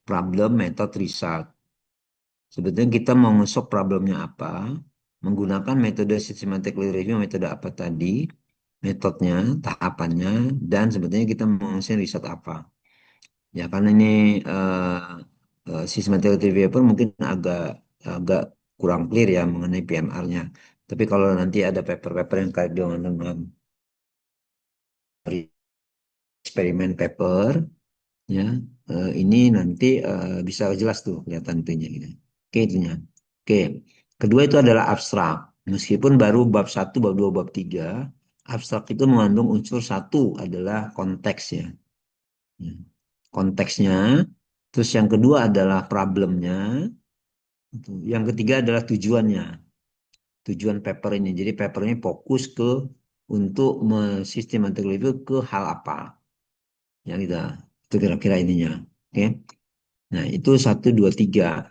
problem, method, result. Sebetulnya kita mau ngesok problemnya apa, menggunakan metode systematic review, metode apa tadi, metodenya, tahapannya, dan sebetulnya kita mau ngasih result apa. Ya, karena ini systematic review mungkin agak agak kurang clear ya mengenai PMR-nya. Tapi kalau nanti ada paper-paper yang kait dengan eksperimen paper, ya ini nanti bisa jelas tuh kelihatan itunya gitu. Oke itunya. Oke, kedua itu adalah abstrak. Meskipun baru bab satu, bab 2, bab 3, abstrak itu mengandung unsur satu adalah konteks ya. Ya. Konteksnya, terus yang kedua adalah problemnya, yang ketiga adalah tujuannya, tujuan paper ini. Jadi paper ini fokus ke untuk mensistematik review ke hal apa yang kita itu kira-kira ininya. Oke. Nah, itu satu, dua, tiga.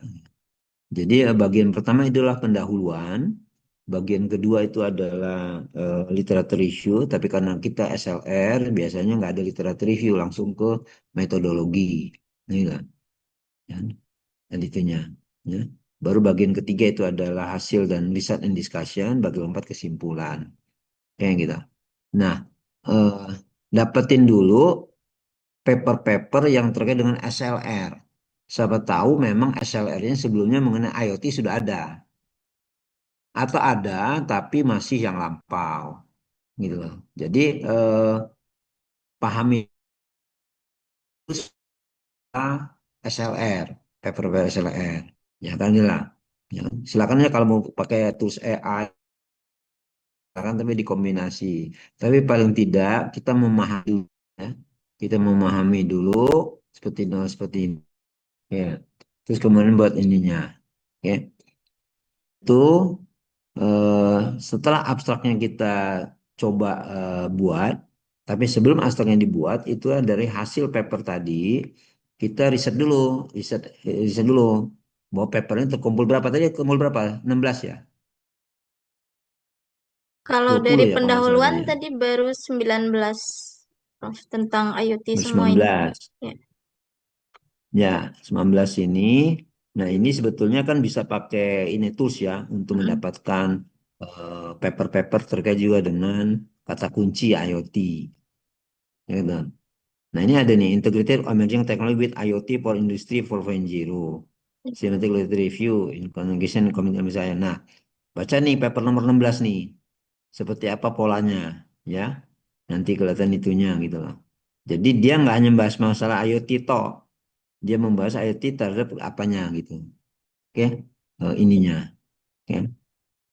Jadi bagian pertama itulah pendahuluan. Bagian kedua itu adalah literature review. Tapi karena kita SLR, biasanya nggak ada literature review, langsung ke metodologi. Ini kan, ya, dan itunya. Ya. Baru bagian ketiga itu adalah hasil dan research and discussion. Bagian keempat kesimpulan. Kayak gitu. Nah, eh, dapetin dulu paper-paper yang terkait dengan SLR. Siapa tahu memang SLR-nya sebelumnya mengenai IoT sudah ada. Atau ada, tapi masih yang lampau. Gitu loh. Jadi, pahami itu SLR, paper-paper SLR. Ya kan, inilah. Ya. Silakan ya kalau mau pakai tools AI, silakan tapi dikombinasi. Tapi paling tidak kita memahami, ya. Kita memahami dulu seperti ini. Ya. Terus kemudian buat ininya. Ya. Itu setelah abstraknya kita coba buat, tapi sebelum abstraknya dibuat itu dari hasil paper tadi kita riset dulu bahwa papernya terkumpul berapa tadi, terkumpul berapa? 16 ya? Kalau 20 dari ya kalau nggak salah pendahuluan tadi ya. tadi baru 19, Prof, tentang IoT semua ini. 19. Ya. Ya, 19 ini. Nah, ini sebetulnya kan bisa pakai ini tools ya untuk Mm-mm. mendapatkan paper-paper terkait juga dengan kata kunci IoT. Ya, gitu. Nah, ini ada nih, Integrated Emerging Technology with IoT for Industry 4.0. Systematic Review, in Conjunction Commitment misalnya. Nah, baca nih paper nomor 16 nih. Seperti apa polanya, ya. Nanti kelihatan itunya gitu loh. Jadi dia nggak hanya bahas masalah IoT toh. Dia membahas IoT terhadap apanya gitu. Oke, ininya. Oke.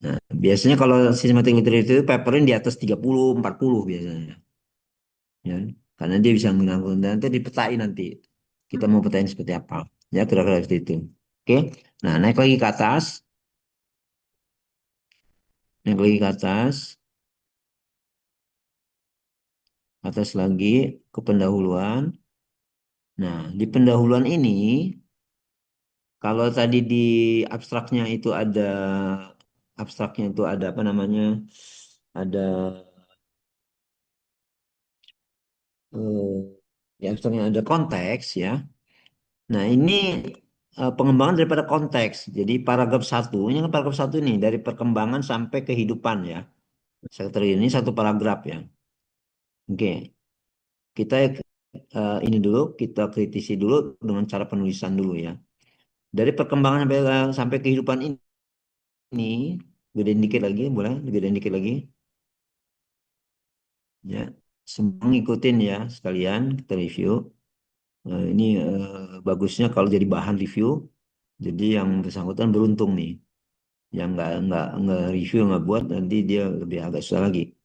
Nah, biasanya kalau Systematic Literature itu paperin di atas 30, 40 biasanya. Ya, karena dia bisa mengangkut dan nanti dipetain nanti. Kita mau petain seperti apa. Ya, kira-kira seperti itu. Oke. Nah, naik lagi ke atas. Naik lagi ke atas. Atas lagi ke pendahuluan. Nah, di pendahuluan ini, kalau tadi di abstraknya itu ada apa namanya? Ada di abstraknya ada konteks ya. Nah, ini pengembangan daripada konteks. Jadi paragraf satu, ini kan paragraf satu nih dari perkembangan sampai kehidupan ya. Sektor ini satu paragraf ya. Oke, kita ini dulu kita kritisi dulu dengan cara penulisan dulu ya. Dari perkembangan sampai kehidupan ini, gedein dikit lagi, boleh gedein dikit lagi ya. Semua ngikutin ya sekalian kita review. Ini bagusnya kalau jadi bahan review. Jadi yang bersangkutan beruntung nih. Yang nggak review nggak buat nanti dia lebih agak susah lagi.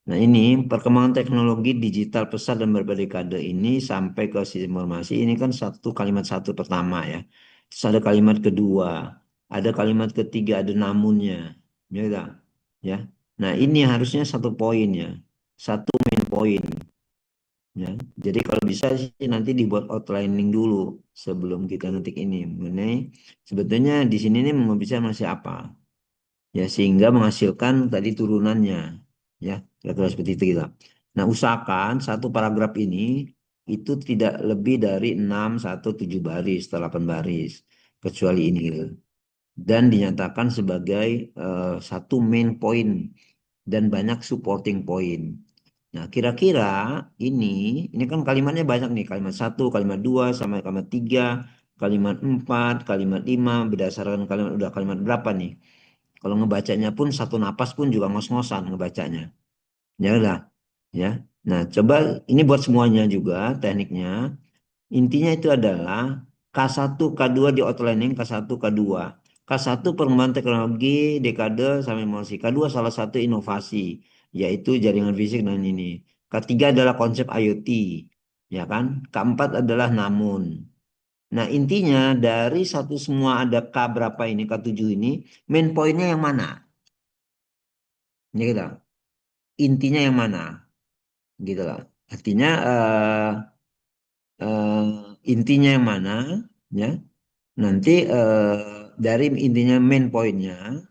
Nah ini perkembangan teknologi digital pesat dan berbagai ini sampai ke sistem informasi ini kan satu kalimat satu pertama ya. Terus ada kalimat kedua, ada kalimat ketiga, ada namunnya, ya tak? Ya. Nah ini harusnya satu poin ya, satu main poin ya. Jadi kalau bisa sih nanti dibuat outlining dulu sebelum kita ngetik ini mengenai sebetulnya di sini nih mau bisa masih apa ya sehingga menghasilkan tadi turunannya ya kira-kira seperti itu kita. Nah usahakan satu paragraf ini itu tidak lebih dari 6 atau 7 baris atau 8 baris. Kecuali ini gitu. Dan dinyatakan sebagai satu main point dan banyak supporting point. Nah, kira-kira ini, ini kan kalimatnya banyak nih, kalimat satu, kalimat dua, sama kalimat tiga, kalimat empat, kalimat lima, berdasarkan kalimat udah kalimat berapa nih. Kalau ngebacanya pun satu napas pun juga ngos-ngosan ngebacanya. Ya udah, ya. Nah, coba ini buat semuanya juga tekniknya. Intinya itu adalah K1, K2 di outlining, K1, K2. K1 perkembangan teknologi, dekade sampai emosi. K2 salah satu inovasi, yaitu jaringan fisik dan ini. Ketiga adalah konsep IoT, ya kan? Keempat adalah namun. Nah, intinya dari satu semua ada K berapa ini, K7 ini, main pointnya yang mana? Ya gitu. Intinya yang mana? Gitu lah. Artinya intinya yang mana? Ya. Nanti dari intinya main pointnya,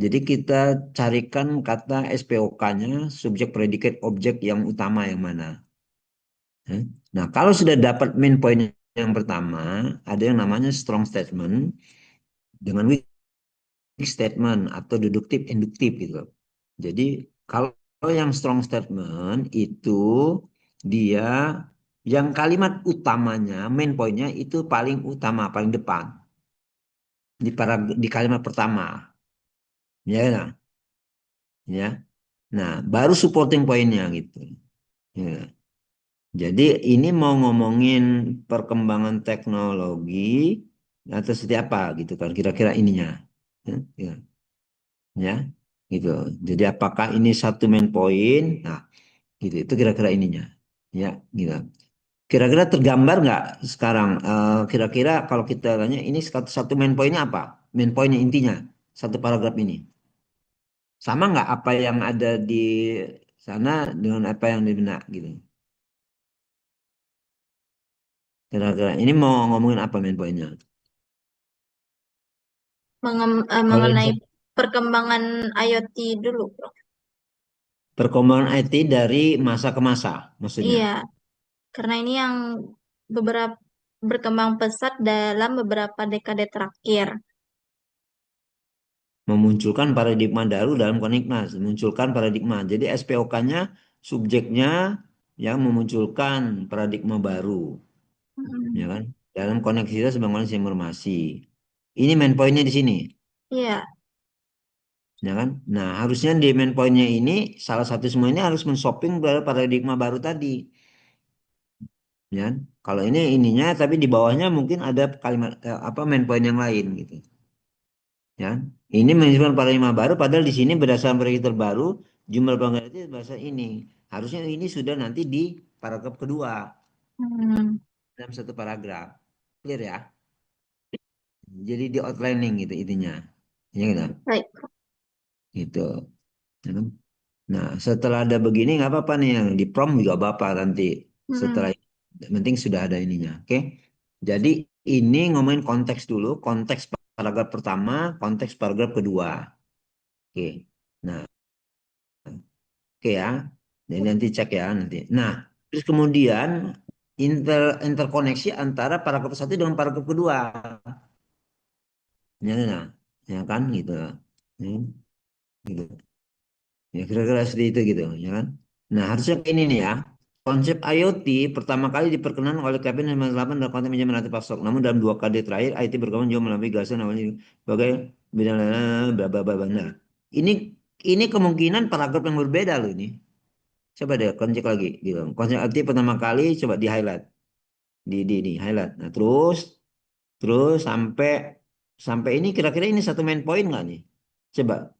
jadi kita carikan kata SPOK-nya, subjek predikat objek yang utama yang mana. Ya. Nah, kalau sudah dapat main point yang pertama, ada yang namanya strong statement dengan weak statement atau deduktif induktif gitu. Jadi kalau yang strong statement itu dia yang kalimat utamanya, main pointnya itu paling utama, paling depan di kalimat pertama. Ya, nah, ya. Nah, baru supporting pointnya gitu. Ya. Jadi ini mau ngomongin perkembangan teknologi atau seperti apa gitu kan kira-kira ininya. Ya, ya, ya, gitu. Jadi apakah ini satu main point? Nah, gitu. Itu kira-kira ininya. Ya, gitu. Kira-kira tergambar nggak sekarang? Kira-kira kalau kita tanya ini satu satu main pointnya apa? Main pointnya intinya satu paragraf ini. Sama nggak apa yang ada di sana dengan apa yang di benak gitu. Kira-kira ini mau ngomongin apa main poinnya? Kalau yang Mengenai perkembangan IoT dulu, bro. perkembangan IT dari masa ke masa, maksudnya Iya, karena ini yang beberapa berkembang pesat dalam beberapa dekade terakhir. memunculkan paradigma baru dalam koneknas, memunculkan paradigma. Jadi SPOK-nya subjeknya yang memunculkan paradigma baru, ya Mm, kan? Dalam koneksitas pembangunan informasi. Ini main poinnya di sini, Iya, ya kan? Nah, harusnya di main poinnya ini salah satu semua ini harus menshopping paradigma baru tadi. Ya kan? Kalau ini ininya tapi di bawahnya mungkin ada kalimat apa main point yang lain gitu ya. Ini menunjukkan paradigma baru padahal di sini berdasarkan paradigma terbaru jumlah pelanggan itu bahasa ini. Harusnya ini sudah nanti di paragraf kedua Hmm, dalam satu paragraf. Clear ya? Jadi di outlining gitu intinya. Ya gitu. baik. Gitu. Ya kan? Nah, setelah ada begini nggak apa-apa nih yang di prom juga bapak nanti setelah Hmm, ini. Yang penting sudah ada ininya, oke? Jadi ini ngomongin konteks dulu, konteks paragraf pertama, konteks paragraf kedua, oke? Nah, oke ya. Jadi nanti cek ya nanti. Nah, terus kemudian interkoneksi antara paragraf satu dengan paragraf kedua, ya, nah, ya kan gitu. Hmm, gitu. Ya kira-kira seperti itu gitu, ya kan? Nah harusnya ini nih ya. Konsep IoT pertama kali diperkenalkan oleh Kevin 1998 dalam konteks meja menata pasok. Namun dalam 2 dekade terakhir IT berkembang jauh melampaui gagasan awalnya sebagai bidang bla bla bla bla. Nah, ini ini kemungkinan paragraf yang berbeda loh ini. Coba deh cek lagi gitu. Konsep IoT pertama kali coba di highlight di highlight. Nah, terus terus sampai sampai ini kira-kira ini satu main point nggak nih? Coba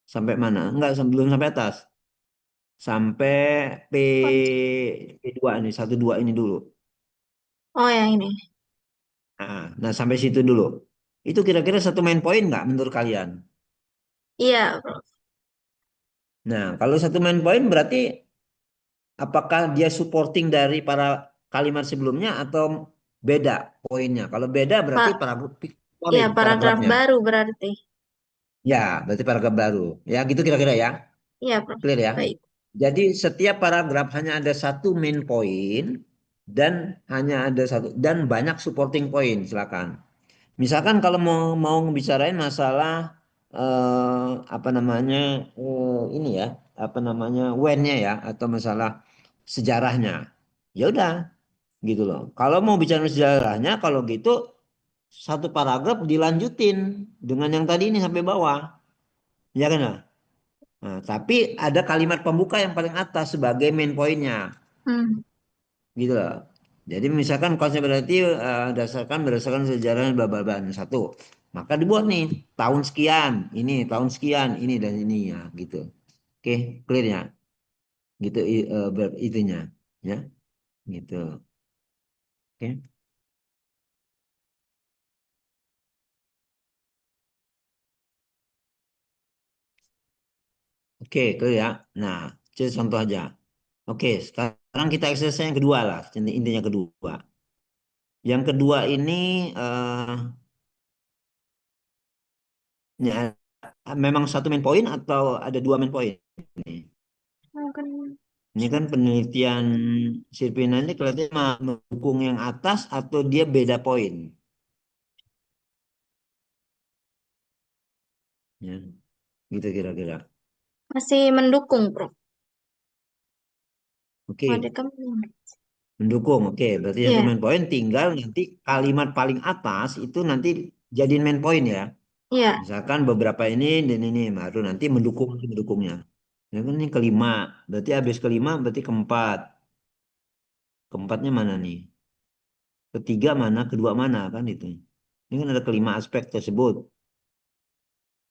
sampai mana? Enggak, belum sampai atas. Sampai P P2 ini, 1 2 ini dulu. oh yang ini. Nah, sampai situ dulu. Itu kira-kira satu main poin nggak menurut kalian? Iya, bro. Nah, kalau satu main poin berarti apakah dia supporting dari para kalimat sebelumnya atau beda poinnya? Kalau beda berarti Pak, paragraf iya solid paragraf paragrafnya. baru berarti. Ya, berarti paragraf baru. Ya, gitu kira-kira ya. Iya, bro. Clear ya. Baik. Jadi setiap paragraf hanya ada satu main point dan hanya ada satu dan banyak supporting point, silakan. Misalkan kalau mau mau ngebicarain masalah apa namanya ini ya, apa namanya when-nya ya atau masalah sejarahnya. Ya udah gitu loh. Kalau mau bicara sejarahnya kalau gitu satu paragraf dilanjutin dengan yang tadi ini sampai bawah. Ya kan? Lah? Nah, tapi ada kalimat pembuka yang paling atas sebagai main pointnya. Hmm. Gitu loh. Jadi misalkan konsep berarti berdasarkan sejarah bla bla bla satu. Maka dibuat nih tahun sekian, ini dan ini ya gitu. Oke, clear ya. Gitu itunya ya, gitu. Oke. Oke, clear ya. Nah, jadi contoh aja. Oke, sekarang kita exercise yang kedua lah, intinya kedua. Yang kedua ini ya, memang satu main point atau ada dua main point? Mungkin Ini kan penelitian Sirpina ini kelihatannya mendukung yang atas atau dia beda poin. Ya, gitu kira-kira. masih mendukung, Prof. Oke, Mereka mendukung. Oke, berarti satu Iya, main poin tinggal nanti kalimat paling atas itu nanti jadiin main poin ya. iya, Misalkan beberapa ini dan ini baru nanti mendukung mendukungnya. Ya kan ini kelima, berarti habis kelima berarti keempat. Keempatnya mana nih? Ketiga mana? Kedua mana kan itu? Ini kan ada kelima aspek tersebut,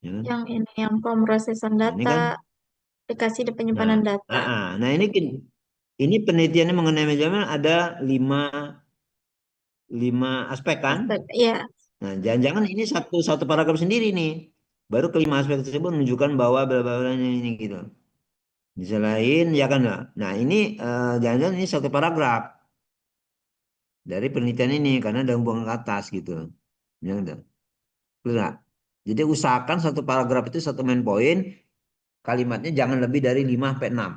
ya kan? yang ini yang pemrosesan Nah, ini data, kan. aplikasi dan Nah, penyimpanan data. nah ini penelitiannya mengenai manajemen ada lima, lima aspek kan? Aspek, iya, Nah, jangan-jangan ini satu satu paragraf sendiri nih. Baru kelima aspek tersebut menunjukkan bahwa bla bla bla ini gitu. Bisa lain ya kan lah. Nah, ini jangan-jangan ini satu paragraf dari penelitian ini karena ada hubungan ke atas gitu. Ya udah. Betul nggak? Jadi usahakan satu paragraf itu satu main poin, kalimatnya jangan lebih dari 5 sampai 6,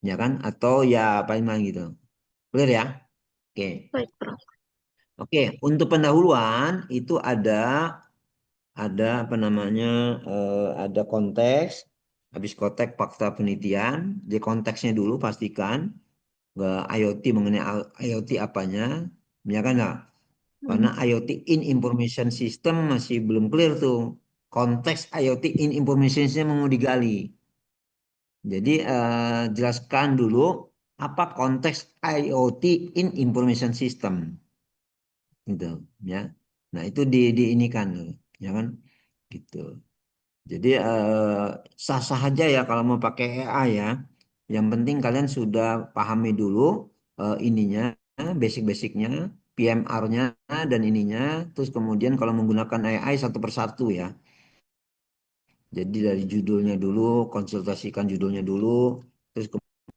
ya kan? Atau ya paling mana gitu. Clear ya? Oke. baik, Prof. Oke, untuk pendahuluan itu ada apa namanya ada konteks, habis konteks fakta penelitian, di konteksnya dulu pastikan nggak IoT mengenai IoT apanya, ya kan nggak? Karena Hmm. IoT in information system masih belum clear tuh. Konteks IoT in information system mau digali. Jadi jelaskan dulu apa konteks IoT in information system gitu ya. Nah, itu ini kan ya kan gitu. Jadi sah-sah aja ya kalau mau pakai AI ya. Yang penting kalian sudah pahami dulu ininya, basic-basicnya, PMR-nya dan ininya. Terus kemudian kalau menggunakan AI satu persatu ya. Jadi dari judulnya dulu, konsultasikan judulnya dulu, terus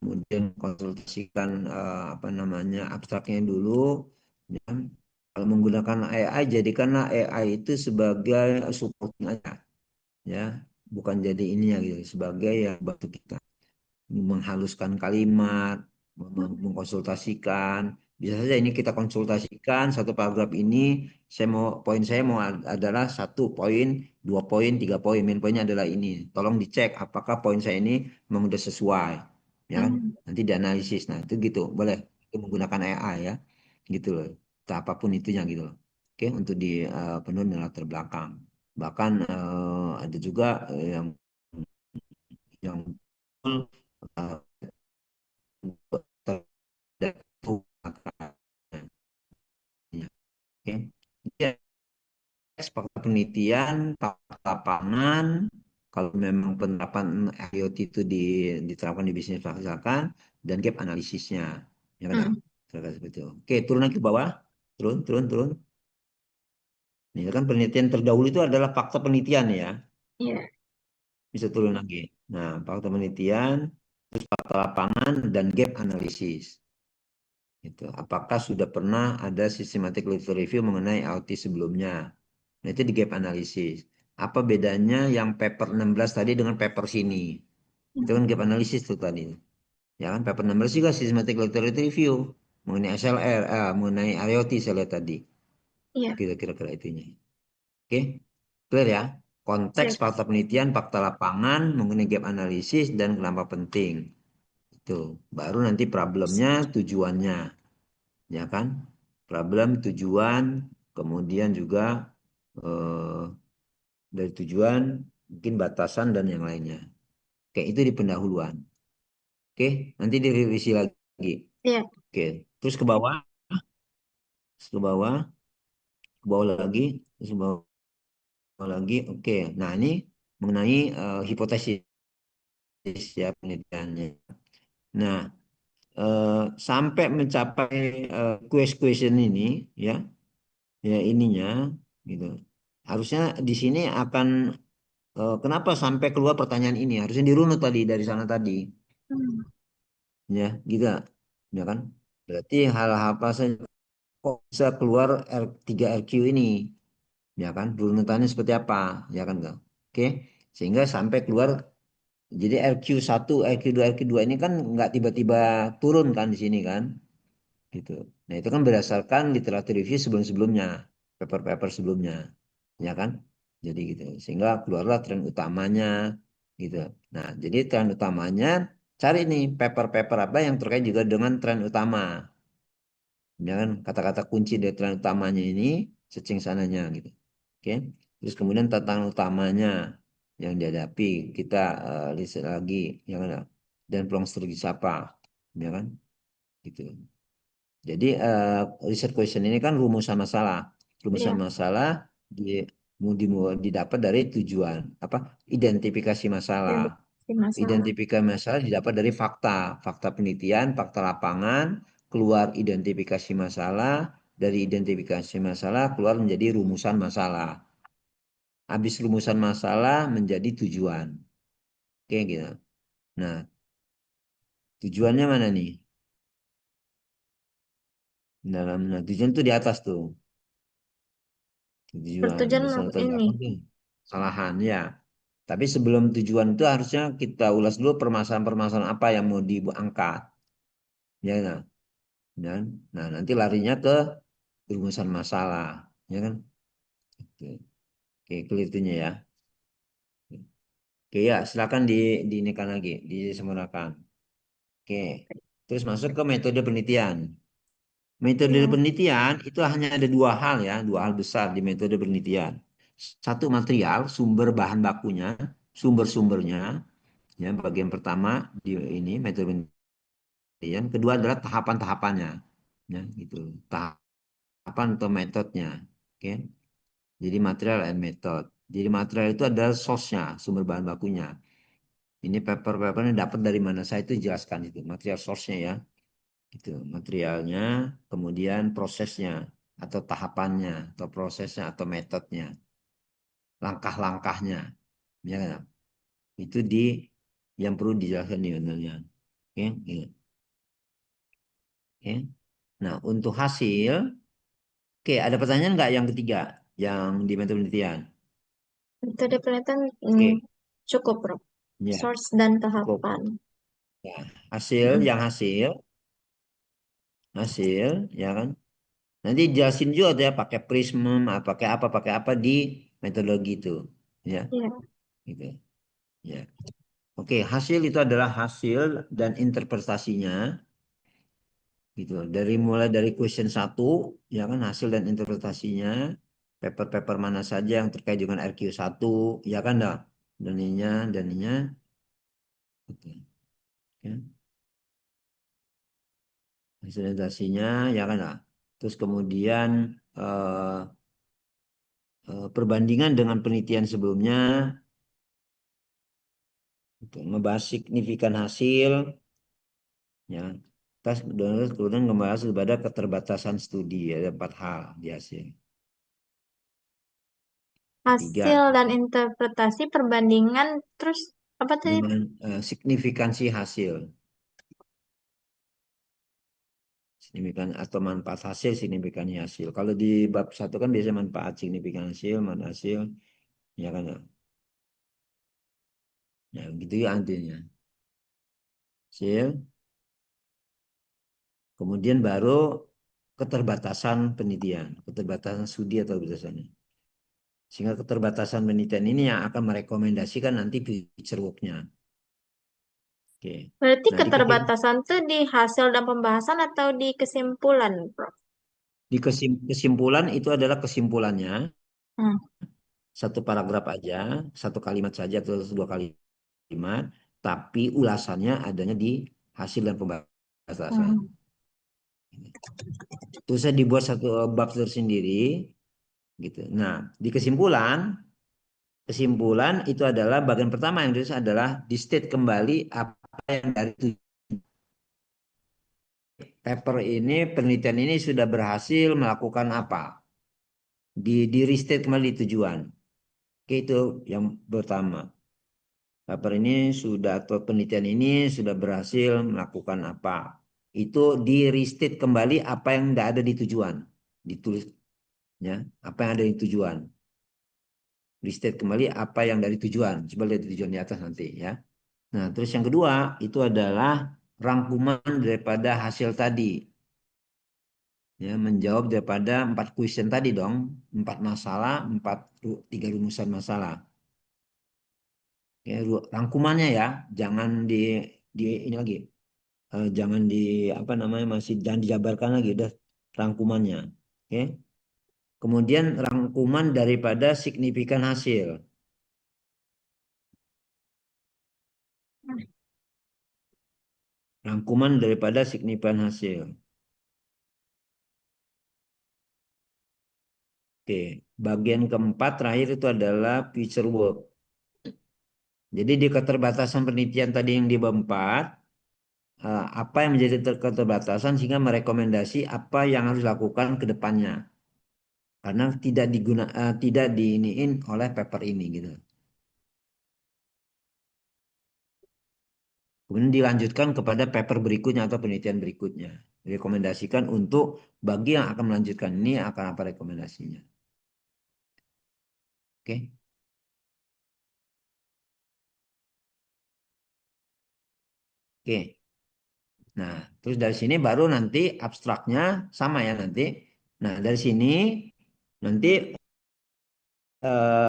kemudian konsultasikan apa namanya abstraknya dulu. Ya. Kalau menggunakan AI, jadikanlah AI itu sebagai support aja, ya, bukan jadi ini ya gitu, sebagai yang bantu kita menghaluskan kalimat, mengkonsultasikan. Bisa saja ini kita konsultasikan satu paragraf ini, poin saya mau adalah satu poin, dua poin, tiga poin. Main poinnya adalah ini. Tolong dicek apakah poin saya ini memang sudah sesuai, ya kan? Hmm. Nanti dianalisis. Nah, itu gitu, boleh. Itu menggunakan AI ya, gitu loh. Entah apapun itunya gitu loh. Oke, untuk di penuh dengan latar belakang. Bahkan ada juga yang uh, Oke. Ya, fakta penelitian, fakta lapangan, kalau memang penerapan IoT itu diterapkan di bisnis misalkan, dan gap analisisnya. Ya kan? Hmm. Kira-kira seperti itu. Oke, turun lagi ke bawah. Turun, turun, turun. Ini kan penelitian terdahulu itu adalah fakta penelitian ya. Iya. Bisa turun lagi. Nah, fakta penelitian, fakta lapangan, dan gap analisis. Itu. Apakah sudah pernah ada systematic literature review mengenai IoT sebelumnya? Nah, itu di gap analisis. Apa bedanya yang paper 16 tadi dengan paper sini? Itu Hmm. kan gap analisis tuh tadi. Ya kan, paper 16 juga systematic literature review mengenai SLR, mengenai IoT saya lihat tadi. Iya, Kira-kira itunya. Oke, clear ya. Konteks, siap. fakta penelitian, fakta lapangan, mengenai gap analisis, dan kenapa penting. Itu. Baru nanti problemnya, tujuannya. Ya kan? Problem, tujuan, kemudian juga eh, dari tujuan, mungkin batasan, dan yang lainnya. Oke, itu di pendahuluan. Oke, nanti direvisi lagi. Iya, Oke, terus ke bawah lagi, terus ke bawah lagi. Oke, nah ini mengenai hipotesis ya penelitiannya. Nah, sampai mencapai question ini, ya, ya ininya, gitu. Harusnya di sini akan kenapa sampai keluar pertanyaan ini? Harusnya dirunut tadi dari sana tadi, hmm, ya, gitu, ya kan? Berarti hal-hal apa saja kok bisa keluar R3RQ ini, ya kan? Runutannya seperti apa, ya kan, enggak? Oke, sehingga sampai keluar. Jadi RQ1, RQ2, RQ2 ini kan nggak tiba-tiba turun kan di sini kan, gitu. Nah itu kan berdasarkan literatur review sebelum-sebelumnya, paper-paper sebelumnya, ya kan? Jadi gitu, sehingga keluarlah tren utamanya, gitu. Nah jadi tren utamanya, cari nih paper-paper apa yang terkait juga dengan tren utama, ya kan? Kata-kata kunci dari tren utamanya ini, searching sananya, gitu. Oke. Terus kemudian tantangan utamanya yang dihadapi, kita list lagi, ya kan? Dan peluang strategi apa, ya kan? Gitu. Jadi research question ini kan rumusan masalah. Rumusan iya. masalah di, didapat dari tujuan apa? Identifikasi masalah. Identifikasi masalah. Identifikasi masalah didapat dari fakta, fakta penelitian, fakta lapangan, keluar identifikasi masalah, dari identifikasi masalah keluar menjadi rumusan masalah. Habis rumusan masalah menjadi tujuan. Oke gitu. Nah, tujuannya mana nih? Nah, tujuan tuh di atas tuh. Tujuan Bertujuan beserta ini. apa tuh? Kesalahan ya. Tapi sebelum tujuan itu harusnya kita ulas dulu permasalahan-permasalahan apa yang mau diangkat. Ya, nah, dan nah nanti larinya ke rumusan masalah, ya kan? Oke, oke, clear itunya ya. Oke ya, silakan diinikan lagi, disempurnakan. Oke, terus masuk ke metode penelitian. Metode Ya, penelitian itu hanya ada dua hal ya, dua hal besar di metode penelitian. Satu material, sumber bahan bakunya, sumber-sumbernya, ya bagian pertama di ini metode penelitian. Kedua adalah tahapan-tahapannya, ya gitu. Tahapan atau metodenya, oke. Jadi material and method. Jadi material itu adalah source-nya, sumber bahan bakunya. Ini paper-papernya dapat dari mana, saya itu jelaskan itu material source-nya ya. Gitu, materialnya, kemudian prosesnya atau tahapannya atau prosesnya atau metodenya, langkah-langkahnya, ya kan? Itu yang perlu dijelaskan di sebenarnya. Oke, iya. Oke. Nah, untuk hasil, oke, ada pertanyaan nggak yang ketiga, yang di metode penelitian? metode penelitian Oke, cukup, Bro. ya, Source dan cukup. tahapan. Ya, hasil, Mm. yang hasil, ya kan? Nanti jelasin juga tuh ya, pakai prism, pakai apa di metodologi itu, ya, Iya, gitu. Ya. Oke, hasil itu adalah hasil dan interpretasinya, gitu. Mulai dari question satu, ya kan, hasil dan interpretasinya, paper-paper mana saja yang terkait dengan RQ1, ya kan, dah, dan ininya, gitu. Ya. Hasil dan interpretasinya, ya kan, dah. Terus kemudian eh, perbandingan dengan penelitian sebelumnya, gitu. Ngebahas signifikan hasil, ya. Terus kemudian ngebahas kepada keterbatasan studi, ada empat hal di hasil. hasil Tiga, dan interpretasi perbandingan terus apa tadi? dengan signifikansi hasil, signifikan atau manfaat hasil, signifikansi hasil. Kalau di bab satu kan biasanya manfaat, signifikan hasil, manfaat hasil, ya kan, ya. Ya, gitu ya artinya. Hasil. Kemudian baru keterbatasan penelitian, keterbatasan studi atau batasannya. Sehingga keterbatasan penelitian ini yang akan merekomendasikan nanti future work-nya. Oke. Berarti Nah, keterbatasan tuh di hasil dan pembahasan atau di kesimpulan, Prof? di kesimpulan itu adalah kesimpulannya Hmm. satu paragraf aja, satu kalimat saja atau dua kalimat, tapi ulasannya adanya di hasil dan pembahasan. Hmm. Terus saya dibuat satu bab tersendiri, gitu. Nah, di kesimpulan, kesimpulan itu adalah bagian pertama yang ditulis adalah di state kembali apa yang dari paper ini, penelitian ini sudah berhasil melakukan apa, di restate kembali tujuan. Oke, itu yang pertama. Paper ini sudah atau penelitian ini sudah berhasil melakukan apa? Itu di restate kembali apa yang tidak ada di tujuan, ditulis ya, apa yang ada di tujuan. Restate kembali apa yang dari tujuan. Coba lihat tujuan di atas nanti ya. Nah, terus yang kedua itu adalah rangkuman daripada hasil tadi. Ya, menjawab daripada 4 question tadi dong, 4 masalah, tiga rumusan masalah. Ya, rangkumannya ya, jangan di ini lagi. Jangan di apa namanya masih jangan dijabarkan lagi udah rangkumannya. Oke. Kemudian rangkuman daripada signifikan hasil. Rangkuman daripada signifikan hasil. Oke. Bagian keempat terakhir itu adalah future work. Jadi di keterbatasan penelitian tadi yang di bab 4, apa yang menjadi keterbatasan sehingga merekomendasi apa yang harus dilakukan ke depannya. Karena tidak diiniin oleh paper ini gitu. Kemudian dilanjutkan kepada paper berikutnya atau penelitian berikutnya. Rekomendasikan untuk bagi yang akan melanjutkan ini akan apa rekomendasinya. Oke. Oke. Nah, terus dari sini baru nanti abstraknya sama ya nanti. Nah, dari sini nanti